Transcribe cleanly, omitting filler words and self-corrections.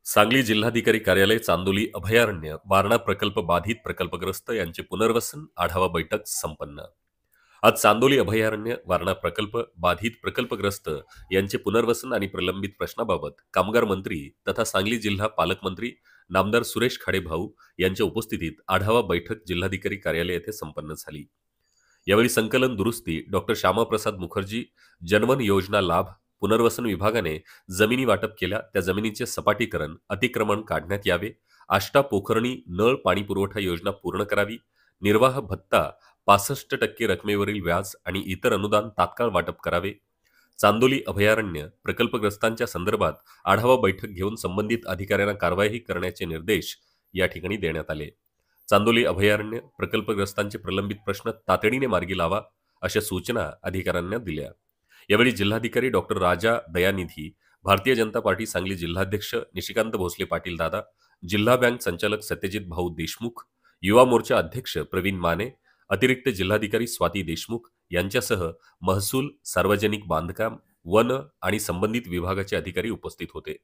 सांगली जिल्हाधिकारी कार्यालय, चांदोली अभयारण्य, वारणा प्रकल्प बाधित प्रकल्पग्रस्त यांचे पुनर्वसन आढावा बैठक संपन्न. आज चांदोली अभयारण्य, वारणा प्रकल्प बाधित प्रकल्पग्रस्त यांचे पुनर्वसन आणि प्रलंबित प्रश्नाबाबत कामगार मंत्री तथा सांगली जिल्हा पालकमंत्री नामदार सुरेश खाडेभाऊ यांच्या उपस्थितीत आढावा बैठक जिल्हाधिकारी कार्यालय येथे संपन्न झाली. यावेळी संकलन दुरुस्ती डॉक्टर श्यामाप्रसाद मुखर्जी जनवन योजना लाभ पुनर्वसन विभागाने जमिनी वाटप केल्या त्या जमिनीचे सपाटीकरण अतिक्रमण काढण्यात यावे, आष्टा पोखरणी नळ पाणी पुरवठा योजना पूर्ण करावी, निर्वाह भत्ता 65% रकमेवरील व्याज आणि इतर अनुदान तात्काळ वाटप करावे. चांदोली अभयारण्य प्रकल्पग्रस्तांच्या संदर्भात आढावा बैठक घेऊन संबंधित अधिकाऱ्यांना कारवाई करण्याचे निर्देश या ठिकाणी देण्यात आले. चांदोली अभयारण्य प्रकल्पग्रस्तांचे प्रलंबित प्रश्न तातडीने मार्गी लावा अशा सूचना अधिकाऱ्यांना दिल्या. यावेळी जिल्हाधिकारी डॉक्टर राजा दयानिधी, भारतीय जनता पार्टी सांगली जिल्हाध्यक्ष निशिकांत भोसले पाटील दादा, जिल्हा बँक संचालक सत्यजित भाऊ देशमुख, युवा मोर्चा अध्यक्ष प्रवीण माने, अतिरिक्त जिल्हाधिकारी स्वाती देशमुख यांच्यासह महसूल, सार्वजनिक बांधकाम, वन आणि संबंधित विभागाचे अधिकारी उपस्थित होते.